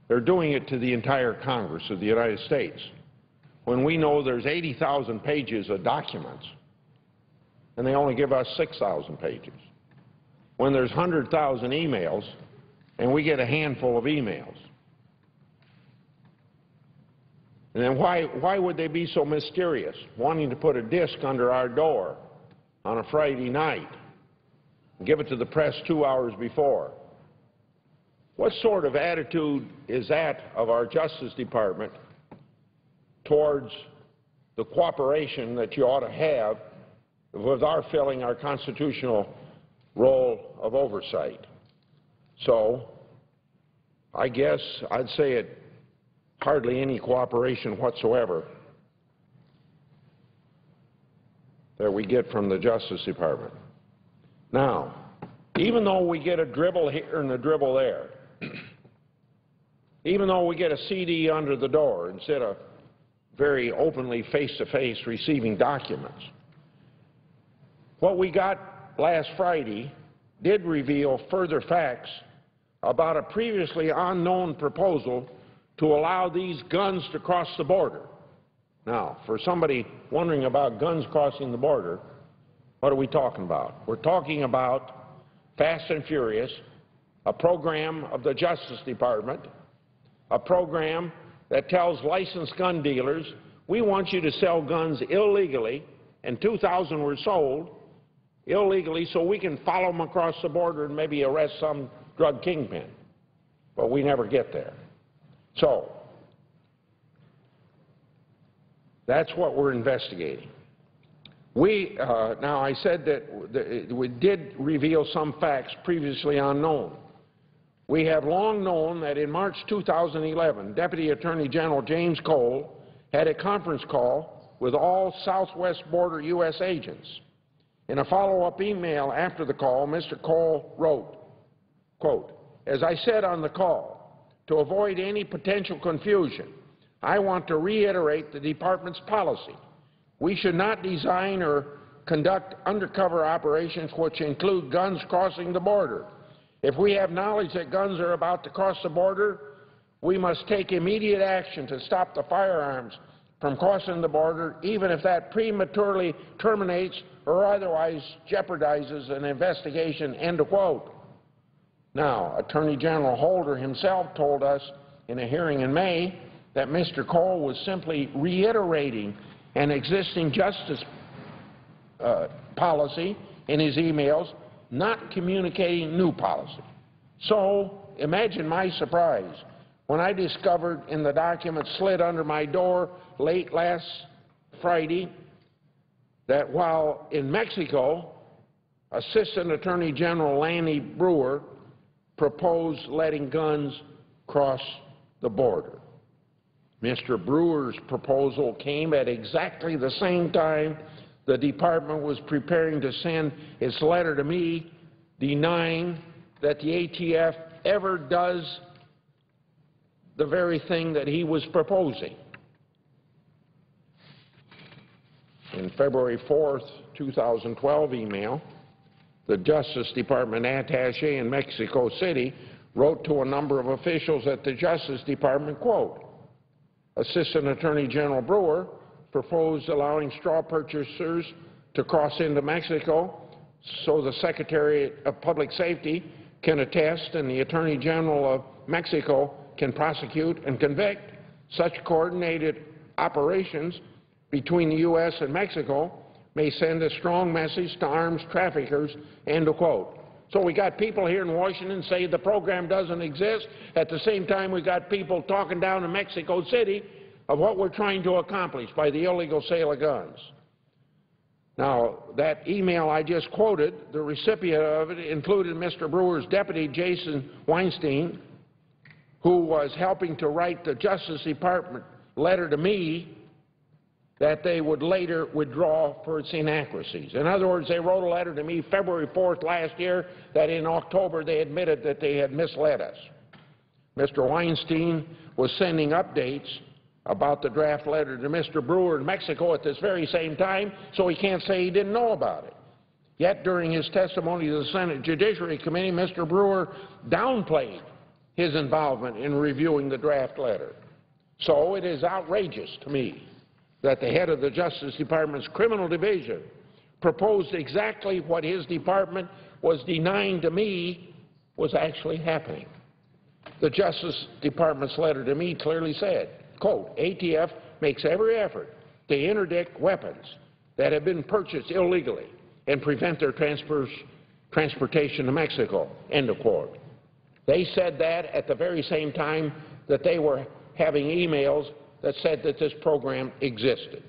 they're doing it to the entire Congress of the United States. When we know there's 80,000 pages of documents, and they only give us 6,000 pages. When there's 100,000 emails, and we get a handful of emails. And then why would they be so mysterious, wanting to put a disc under our door on a Friday night and give it to the press 2 hours before? What sort of attitude is that of our Justice Department towards the cooperation that you ought to have with our filling our constitutional role of oversight? So I guess I'd say it hardly any cooperation whatsoever that we get from the Justice Department. Now, even though we get a dribble here and a dribble there, even though we get a CD under the door instead of very openly face-to-face receiving documents, what we got last Friday did reveal further facts about a previously unknown proposal to allow these guns to cross the border. Now, for somebody wondering about guns crossing the border, what are we talking about? We're talking about Fast and Furious, a program of the Justice Department, a program that tells licensed gun dealers, we want you to sell guns illegally, and 2,000 were sold illegally so we can follow them across the border and maybe arrest some drug kingpin. But we never get there. So, that's what we're investigating. Now I said that we did reveal some facts previously unknown. We have long known that in March 2011, Deputy Attorney General James Cole had a conference call with all southwest border U.S. agents. In a follow-up email after the call, Mr. Cole wrote, quote, "As I said on the call, to avoid any potential confusion, I want to reiterate the Department's policy. We should not design or conduct undercover operations which include guns crossing the border. If we have knowledge that guns are about to cross the border, we must take immediate action to stop the firearms from crossing the border, even if that prematurely terminates or otherwise jeopardizes an investigation," end of quote. Now, Attorney General Holder himself told us in a hearing in May that Mr. Cole was simply reiterating an existing justice policy in his emails, not communicating new policy. So imagine my surprise when I discovered in the document slid under my door late last Friday that while in Mexico, Assistant Attorney General Lanny Breuer proposed letting guns cross the border. Mr. Brewer's proposal came at exactly the same time the Department was preparing to send its letter to me denying that the ATF ever does the very thing that he was proposing. In February 4th, 2012 email, the Justice Department attaché in Mexico City wrote to a number of officials at the Justice Department, quote, "Assistant Attorney General Brewer proposed allowing straw purchasers to cross into Mexico so the Secretary of Public Safety can attest, and the Attorney General of Mexico can prosecute and convict. Such coordinated operations between the U.S. and Mexico may send a strong message to arms traffickers, end of quote. So we got people here in Washington say the program doesn't exist. At the same time, we got people talking down in Mexico City of what we're trying to accomplish by the illegal sale of guns. Now, that email I just quoted, the recipient of it included Mr. Brewer's deputy, Jason Weinstein, who was helping to write the Justice Department letter to me that they would later withdraw for its inaccuracies. In other words, they wrote a letter to me February 4th last year that in October they admitted that they had misled us. Mr. Weinstein was sending updates about the draft letter to Mr. Brewer in Mexico at this very same time, so he can't say he didn't know about it. Yet during his testimony to the Senate Judiciary Committee, Mr. Brewer downplayed his involvement in reviewing the draft letter. So it is outrageous to me that the head of the Justice Department's Criminal Division proposed exactly what his department was denying to me was actually happening. The Justice Department's letter to me clearly said, quote, ATF makes every effort to interdict weapons that have been purchased illegally and prevent their transportation to Mexico, end of quote. They said that at the very same time that they were having emails that said that this program existed.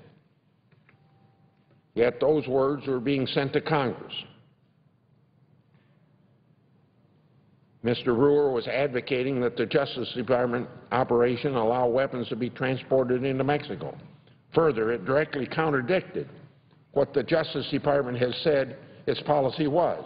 Yet those words were being sent to Congress. Mr. Brewer was advocating that the Justice Department operation allow weapons to be transported into Mexico. Further, it directly contradicted what the Justice Department has said its policy was.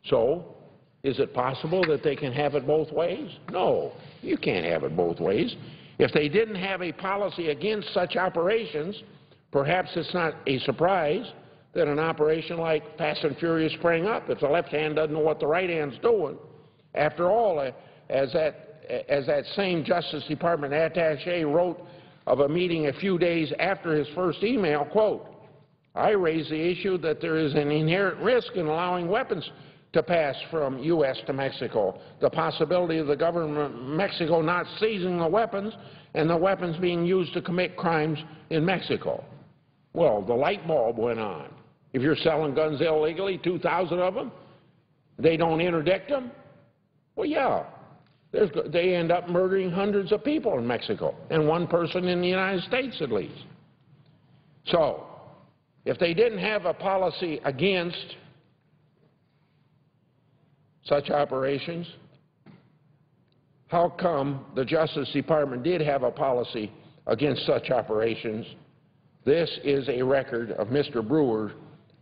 So, is it possible that they can have it both ways? No, you can't have it both ways. If they didn't have a policy against such operations, perhaps it's not a surprise that an operation like Fast and Furious sprang up if the left hand doesn't know what the right hand's doing. After all, as that same Justice Department attaché wrote of a meeting a few days after his first email, quote, I raise the issue that there is an inherent risk in allowing weapons to pass from U.S. to Mexico, the possibility of the government of Mexico not seizing the weapons and the weapons being used to commit crimes in Mexico. Well, the light bulb went on. If you're selling guns illegally, 2,000 of them, they don't interdict them, well, yeah, they end up murdering hundreds of people in Mexico, and one person in the United States at least. So, if they didn't have a policy against such operations, how come the Justice Department did have a policy against such operations? This is a record of Mr. Brewer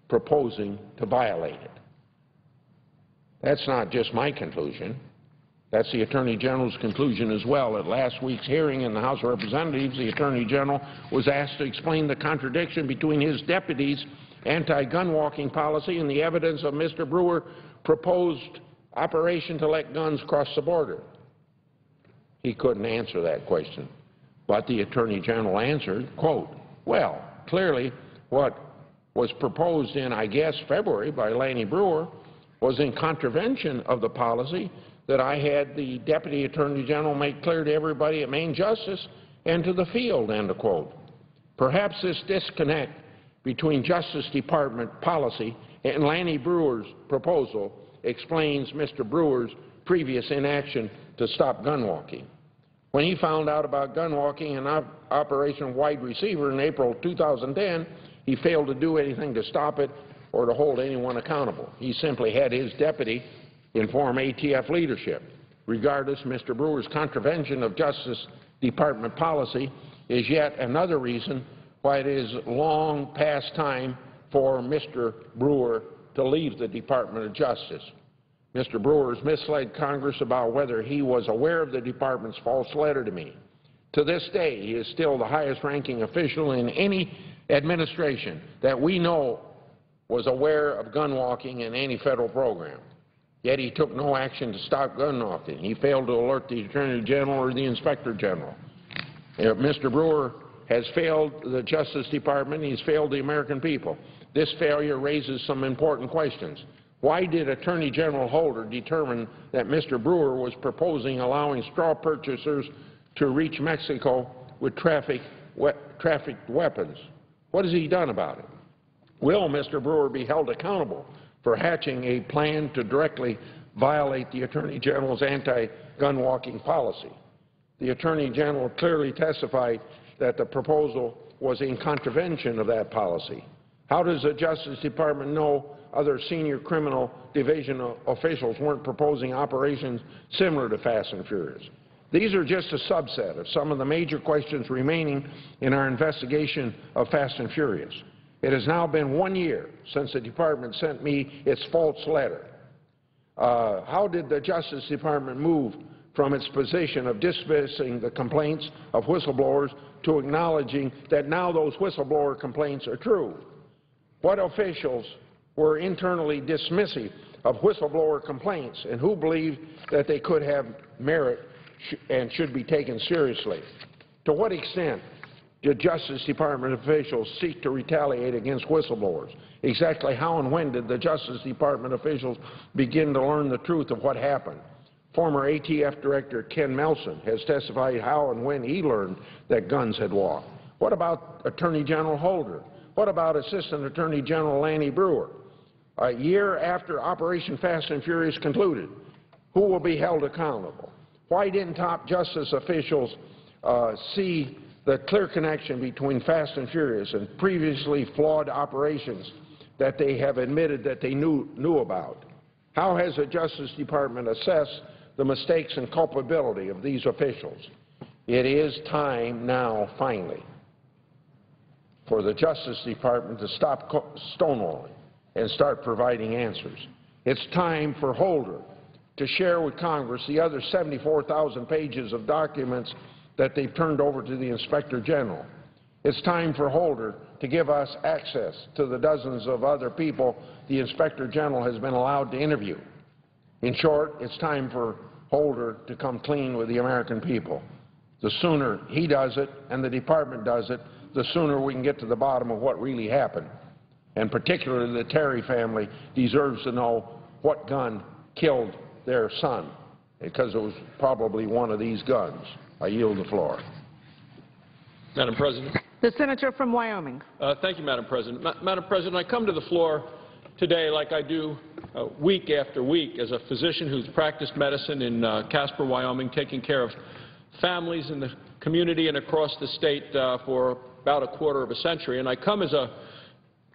proposing to violate it. That's not just my conclusion. That's the Attorney General's conclusion as well. At last week's hearing in the House of Representatives, the Attorney General was asked to explain the contradiction between his deputy's anti-gun walking policy and the evidence of Mr. Brewer's proposed operation to let guns cross the border. He couldn't answer that question. But the Attorney General answered, quote, well, clearly what was proposed in, I guess, February by Lanny Brewer was in contravention of the policy that I had the Deputy Attorney General make clear to everybody at Main Justice and to the field, end of quote. Perhaps this disconnect between Justice Department policy and Lanny Brewer's proposal explains Mr. Brewer's previous inaction to stop gun walking. When he found out about gun walking and Operation Wide Receiver in April 2010, he failed to do anything to stop it or to hold anyone accountable. He simply had his deputy inform ATF leadership. Regardless, Mr. Brewer's contravention of Justice Department policy is yet another reason why it is long past time for Mr. Brewer to leave the Department of Justice. Mr. Brewer has misled Congress about whether he was aware of the Department's false letter to me. To this day, he is still the highest-ranking official in any administration that we know was aware of gun walking in any federal program. Yet he took no action to stop gun walking. He failed to alert the Attorney General or the Inspector General. Mr. Brewer has failed the Justice Department. He's failed the American people. This failure raises some important questions. Why did Attorney General Holder determine that Mr. Brewer was proposing allowing straw purchasers to reach Mexico with trafficked weapons? What has he done about it? Will Mr. Brewer be held accountable for hatching a plan to directly violate the Attorney General's anti-gun walking policy? The Attorney General clearly testified that the proposal was in contravention of that policy. How does the Justice Department know other senior criminal division officials weren't proposing operations similar to Fast and Furious? These are just a subset of some of the major questions remaining in our investigation of Fast and Furious. It has now been 1 year since the Department sent me its false letter. How did the Justice Department move from its position of dismissing the complaints of whistleblowers to acknowledging that now those whistleblower complaints are true? What officials were internally dismissive of whistleblower complaints, and who believed that they could have merit and should be taken seriously? To what extent did Justice Department officials seek to retaliate against whistleblowers? Exactly how and when did the Justice Department officials begin to learn the truth of what happened? Former ATF Director Ken Melson has testified how and when he learned that guns had walked. What about Attorney General Holder? What about Assistant Attorney General Lanny Brewer? A year after Operation Fast and Furious concluded, who will be held accountable? Why didn't top justice officials see the clear connection between Fast and Furious and previously flawed operations that they have admitted that they knew about? How has the Justice Department assessed the mistakes and culpability of these officials? It is time now, finally, for the Justice Department to stop stonewalling and start providing answers. It's time for Holder to share with Congress the other 74,000 pages of documents that they've turned over to the Inspector General. It's time for Holder to give us access to the dozens of other people the Inspector General has been allowed to interview. In short, it's time for Holder to come clean with the American people. The sooner he does it and the Department does it, the sooner we can get to the bottom of what really happened. And particularly the Terry family deserves to know what gun killed their son, because it was probably one of these guns. I yield the floor. Madam President. The Senator from Wyoming. Thank you, Madam President. Madam President, I come to the floor today like I do week after week as a physician who's practiced medicine in Casper, Wyoming, taking care of families in the community and across the state for about a quarter of a century. And I come as a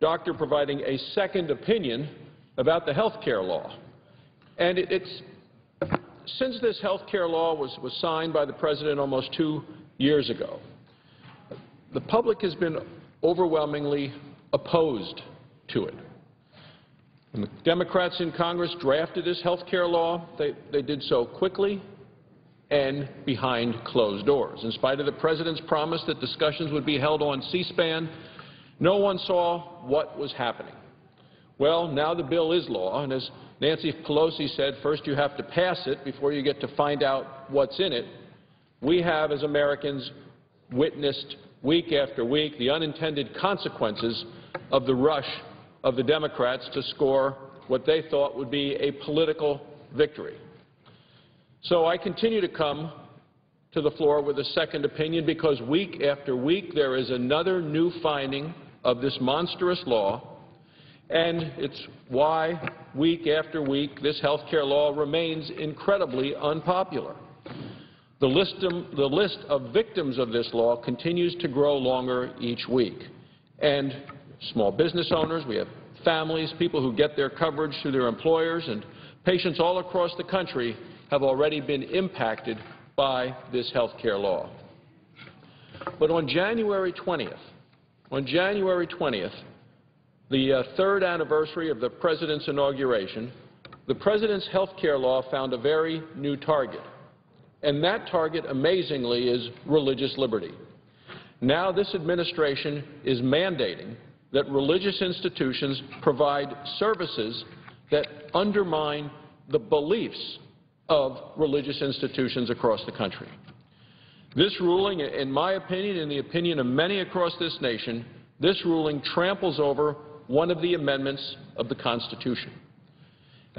doctor providing a second opinion about the health care law. And since this health care law was signed by the President almost 2 years ago, the public has been overwhelmingly opposed to it. When the Democrats in Congress drafted this health care law, they did so quickly and behind closed doors. In spite of the President's promise that discussions would be held on C-SPAN, no one saw what was happening. Well, now the bill is law, and as Nancy Pelosi said, first you have to pass it before you get to find out what's in it. We have, as Americans, witnessed week after week the unintended consequences of the rush of the Democrats to score what they thought would be a political victory. So I continue to come to the floor with a second opinion because week after week there is another new finding of this monstrous law, and it's why week after week this health care law remains incredibly unpopular. The list of victims of this law continues to grow longer each week. And small business owners, we have families, people who get their coverage through their employers, and patients all across the country have already been impacted by this health care law. But on January 20th, the third anniversary of the President's inauguration, the President's health care law found a very new target. And that target, amazingly, is religious liberty. Now this administration is mandating that religious institutions provide services that undermine the beliefs of religious institutions across the country. This ruling, in my opinion, in the opinion of many across this nation, this ruling tramples over one of the amendments of the Constitution.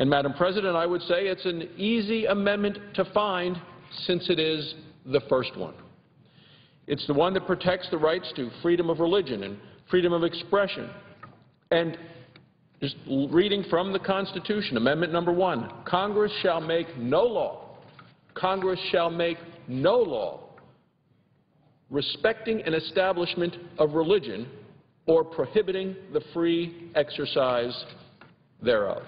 And, Madam President, I would say it's an easy amendment to find since it is the first one. It's the one that protects the rights to freedom of religion and freedom of expression. And just reading from the Constitution, Amendment number 1, Congress shall make no law respecting an establishment of religion or prohibiting the free exercise thereof.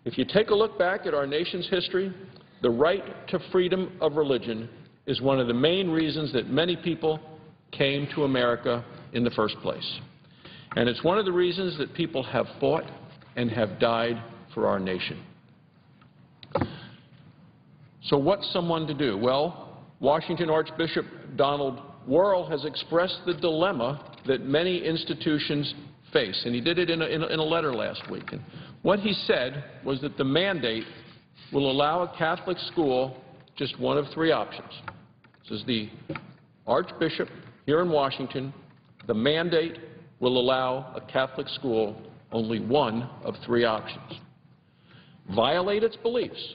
If you take a look back at our nation's history, the right to freedom of religion is one of the main reasons that many people came to America in the first place. And it's one of the reasons that people have fought and have died for our nation. So what's someone to do? Well, Washington Archbishop Donald Wuerl has expressed the dilemma that many institutions face, and he did it in a letter last week. And what he said was that the mandate will allow a Catholic school just one of three options. This is the Archbishop here in Washington. The mandate will allow a Catholic school only one of three options. Violate its beliefs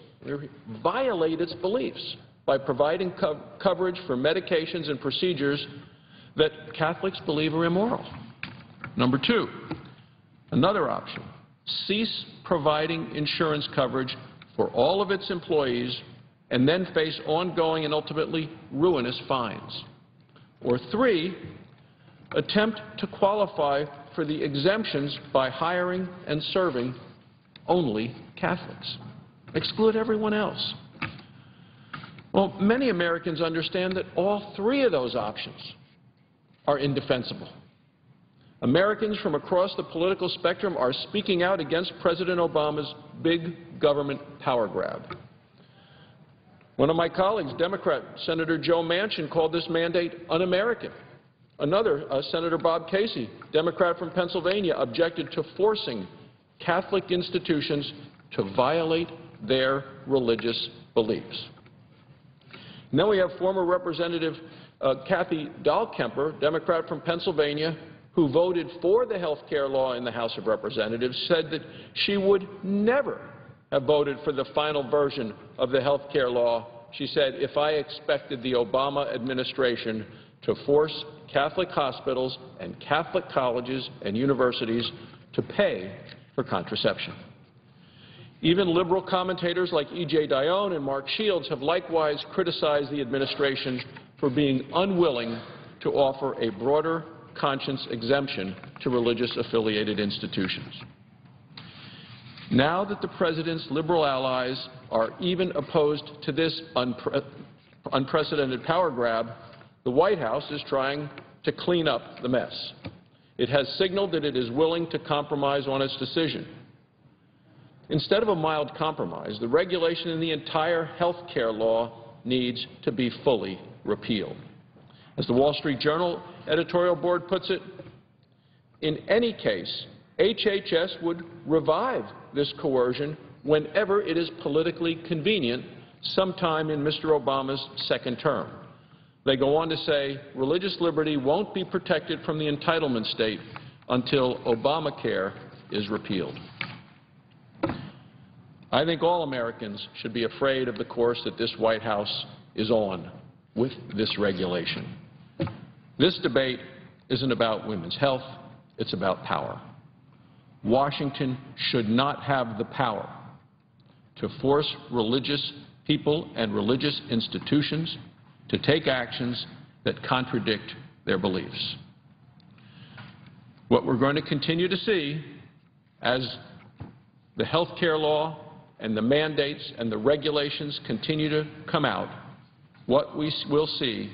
by providing coverage for medications and procedures that Catholics believe are immoral. Number two, another option, cease providing insurance coverage for all of its employees and then face ongoing and ultimately ruinous fines. Or three, attempt to qualify for the exemptions by hiring and serving only Catholics. Exclude everyone else. Well, many Americans understand that all three of those options are indefensible. Americans from across the political spectrum are speaking out against President Obama's big government power grab. One of my colleagues, Democrat Senator Joe Manchin, called this mandate un-American. Another, Senator Bob Casey, Democrat from Pennsylvania, objected to forcing Catholic institutions to violate their religious beliefs. And then we have former Representative Kathy Dahlkemper, Democrat from Pennsylvania, who voted for the health care law in the House of Representatives, said that she would never have voted for the final version of the health care law. She said, if I expected the Obama administration to force Catholic hospitals and Catholic colleges and universities to pay for contraception. Even liberal commentators like E.J. Dionne and Mark Shields have likewise criticized the administration for being unwilling to offer a broader conscience exemption to religious-affiliated institutions. Now that the President's liberal allies are even opposed to this unprecedented power grab, the White House is trying to clean up the mess. It has signaled that it is willing to compromise on its decision. Instead of a mild compromise, the regulation in the entire health care law needs to be fully repealed. As the Wall Street Journal editorial board puts it, in any case, HHS would revive this coercion whenever it is politically convenient, sometime in Mr. Obama's second term. They go on to say, religious liberty won't be protected from the entitlement state until Obamacare is repealed. I think all Americans should be afraid of the course that this White House is on with this regulation. This debate isn't about women's health, it's about power. Washington should not have the power to force religious people and religious institutions to take actions that contradict their beliefs. What we're going to continue to see as the health care law and the mandates and the regulations continue to come out, what we will see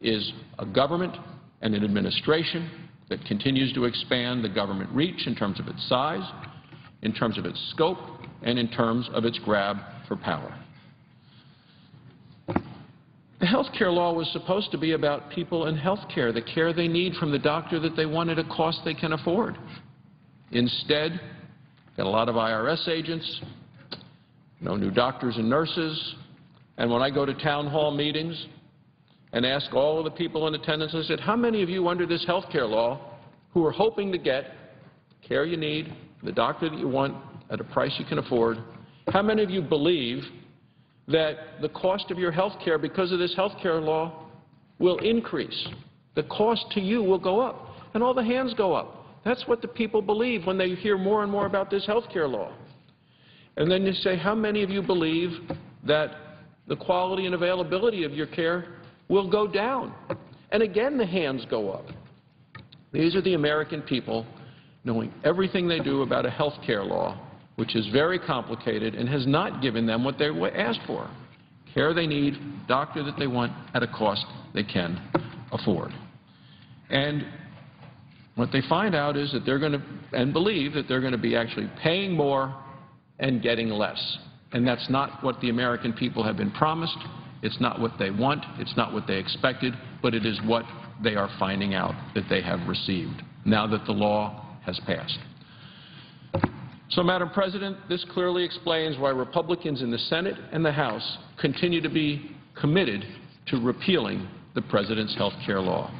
is a government and an administration that continues to expand the government reach in terms of its size, in terms of its scope, and in terms of its grab for power. The health care law was supposed to be about people and health care, the care they need from the doctor that they want at a cost they can afford. Instead, got a lot of IRS agents, no new doctors and nurses, and when I go to town hall meetings and ask all of the people in attendance, I said, how many of you under this health care law who are hoping to get care you need, the doctor that you want, at a price you can afford? How many of you believe that the cost of your health care because of this health care law will increase? The cost to you will go up, and all the hands go up. That's what the people believe when they hear more and more about this health care law. And then you say, how many of you believe that the quality and availability of your care will go down? And again, the hands go up. These are the American people knowing everything they do about a health care law, which is very complicated and has not given them what they asked for. Care they need, doctor that they want, at a cost they can afford. And what they find out is that they're going to, and believe that they're going to be actually paying more and getting less. And that's not what the American people have been promised. It's not what they want. It's not what they expected. But it is what they are finding out that they have received now that the law has passed. So, Madam President, this clearly explains why Republicans in the Senate and the House continue to be committed to repealing the President's health care law.